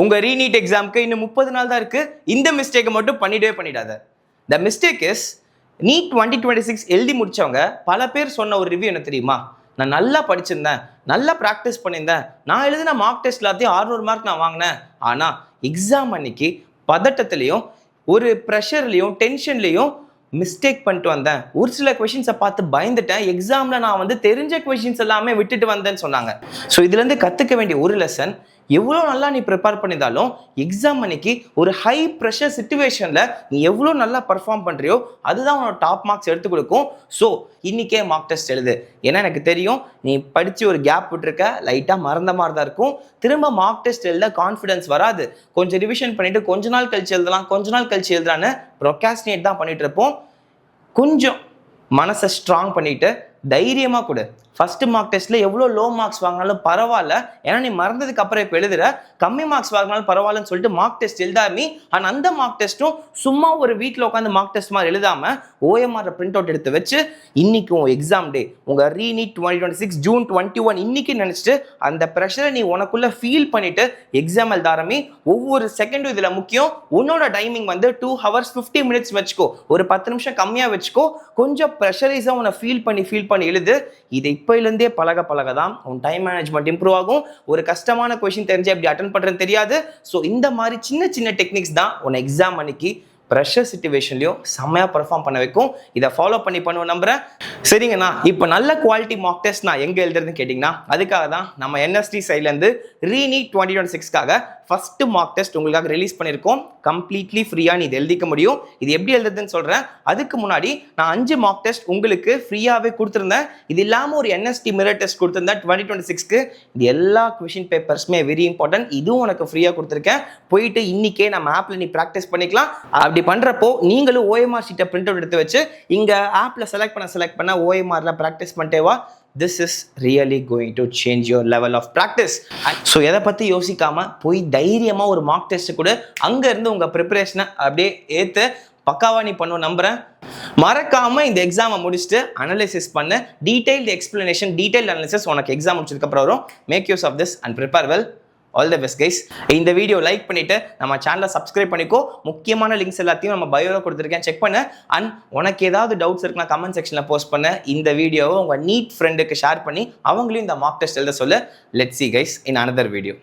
உங்க ரீநீட் எக்ஸாமுக்கு இன்னும் 30 நாள் தான் இருக்கு. இந்த மிஸ்டேக்கை மட்டும் பண்ணிடாத. த மிஸ்டேக் இஸ் நீட் 2026 எழுதி முடிச்சவங்க பல பேர் சொன்ன ஒரு ரிவ்யூ என்ன தெரியுமா? நான் நல்லா படிச்சிருந்தேன், நல்லா ப்ராக்டிஸ் பண்ணியிருந்தேன், நான் எழுதின மார்க் டெஸ்ட் எல்லாத்தையும் 600 மார்க் நான் வாங்கினேன். ஆனால் எக்ஸாம் அன்னைக்கு பதட்டத்திலையும் ஒரு ப்ரெஷர்லையும் டென்ஷன்லையும் மிஸ்டேக் பண்ணிட்டு வந்தேன். ஒரு சில கொஷின்ஸை பார்த்து பயந்துட்டேன். எக்ஸாமில் நான் தெரிஞ்ச கொஷின்ஸ் எல்லாமே விட்டுட்டு வந்தேன்னு சொன்னாங்க. ஸோ இதுலேருந்து கற்றுக்க வேண்டிய ஒரு லெசன், எவ்வளோ நல்லா நீ ப்ரிப்பேர் பண்ணியிருந்தாலும் எக்ஸாம் அன்னைக்கு ஒரு ஹை ப்ரெஷர் சிச்சுவேஷனில் நீ எவ்வளோ நல்லா பர்ஃபார்ம் பண்ணுறியோ அதுதான் உன்னோட டாப் மார்க்ஸ் எடுத்து கொடுக்கும். ஸோ இன்றைக்கே மார்க் டெஸ்ட் எழுது. ஏன்னா எனக்கு தெரியும் நீ படித்து ஒரு கேப் விட்டுருக்க, லைட்டாக மறந்த மாதிரி தான் இருக்கும். திரும்ப மார்க் டெஸ்ட் எழுத கான்ஃபிடன்ஸ் வராது. கொஞ்சம் ரிவிஷன் பண்ணிவிட்டு கொஞ்ச நாள் கழிச்சு எழுதலாம், கொஞ்ச நாள் கழிச்சு எழுதுறான்னு ப்ரொகாஸ்டினேட் தான் பண்ணிட்டு இருப்போம். கொஞ்சம் மனசை ஸ்ட்ராங் பண்ணிட்டு தைரியமாக கொடு. ஃபர்ஸ்ட் மார்க் டெஸ்ட்ல எவ்வளோ லோ மார்க்ஸ் வாங்கினாலும் பரவாயில்ல, ஏன்னா நீ மறந்ததுக்கு அப்புறம் இப்போ எழுதுற, கம்மி மார்க்ஸ் வாங்கினாலும் பரவாயில்லன்னு சொல்லிட்டு மார்க் டெஸ்ட் எழுதாமி. ஆனால் அந்த மார்க் டெஸ்ட்டும் சும்மா ஒரு வீட்டில் உட்காந்து மார்க் டெஸ்ட் மாதிரி எழுதாம ஓஎம்ஆர் பிரிண்ட் அவுட் எடுத்து வச்சு இன்னைக்கு உன் எக்ஸாம் டே, உங்க ரீநீட் 2026 ஜூன் 21 இன்னைக்கு நினைச்சிட்டு அந்த ப்ரெஷரை நீ உனக்குள்ள ஃபீல் பண்ணிட்டு எக்ஸாம் எழுதாரமி. ஒவ்வொரு செகண்டும் இதுல முக்கியம். உன்னோட டைமிங் 2 hours 50 minutes வச்சுக்கோ, ஒரு 10 நிமிஷம் கம்மியா வச்சுக்கோ. கொஞ்சம் ப்ரெஷரைஸா உன்னை ஃபீல் பண்ணி எழுது. இதை இப்போலேருந்தே பழக தான் உன் டைம் மேனேஜ்மெண்ட் இம்ப்ரூவ் ஆகும். ஒரு கஷ்டமான கொஸ்டின் தெரிஞ்சு எப்படி அட்டன் பண்றேன்னு தெரியாது. ஸோ இந்த மாதிரி சின்ன டெக்னிக்ஸ் தான் உன் எக்ஸாம் அன்னைக்கு ப்ரெஷர் சிச்சுவேஷன்லையும் செம்மையா பெர்ஃபார்ம் பண்ண வைக்கும். இதை ஃபாலோ பண்ணுவேன் நம்புறேன். சரிங்கண்ணா, இப்போ நல்ல குவாலிட்டி மார்க் டெஸ்ட் நான் எங்கே எழுதுறதுன்னு கேட்டிங்கன்னா அதுக்காக தான் நம்ம என்எஸ்டி சைட்லேருந்து ரீநீட் 2026க்காக ஃபர்ஸ்ட் மார்க் டெஸ்ட் உங்களுக்காக ரிலீஸ் பண்ணியிருக்கோம். கம்ப்ளீட்லி ஃப்ரீயாக நீ இது எழுதிக்க முடியும். இது எப்படி எழுதுறதுன்னு சொல்கிறேன். அதுக்கு முன்னாடி நான் 5 மார்க் டெஸ்ட் உங்களுக்கு ஃப்ரீயாகவே கொடுத்துருந்தேன். இது இல்லாமல் ஒரு என்எஸ்டி மிரர் டெஸ்ட் கொடுத்துருந்தேன் 2026க்கு. இது எல்லா கொஷின் பேப்பர்ஸுமே வெரி இம்பார்ட்டன்ட். இதுவும் உனக்கு ஃப்ரீயாக கொடுத்துருக்கேன். போயிட்டு இன்னைக்கே நம்ம ஆப்பில் நீ ப்ராக்டிஸ் பண்ணிக்கலாம். அப்படி பண்றப்போ நீங்களும் ஓஎம்ஆர் ஷீட்டை பிரிண்ட் அவுட் எடுத்து வச்சு இங்க ஆப்ல செலக்ட் பண்ண ஓஎம்ஆர்ல பிராக்டிஸ் பண்ணிட்டே வா. This is really going to change your level of practice. So எதை பற்றி யோசிக்காம போய் தைரியமாக ஒரு மார்க் டெஸ்ட் கூட அங்கேருந்து உங்கள் ப்ரிப்பரேஷனை அப்படியே ஏற்று பக்காவா நீ பண்ணுவோம் நம்புறேன். மறக்காம இந்த எக்ஸாமை முடிச்சுட்டு அனலைசிஸ் பண்ண, டீடைல்டு எக்ஸ்பிளனேஷன், டீடைல்டு அனாலிசிஸ் உனக்கு எக்ஸாம் முடிச்சதுக்கப்புறம் வரும். Make use of this and prepare well. All the best guys. இந்த வீடியோ லைக் பண்ணிட்டு நம்ம சேனலை சப்ஸ்கிரைப் பண்ணிக்கோ. முக்கியமான லிங்க்ஸ் எல்லாத்தையும் நம்ம பயோல கொடுத்துருக்கேன், செக் பண்ணு. அண்ட் உனக்கு ஏதாவது டவுட்ஸ் இருக்குன்னா கமெண்ட் செக்ஷனில் போஸ்ட் பண்ண. இந்த வீடியோவை உங்கள் நீட் ஃப்ரெண்டுக்கு ஷேர் பண்ணி அவங்களையும் இந்த மார்க் டெஸ்ட் எழுத சொல்லு. Let's see guys in another video.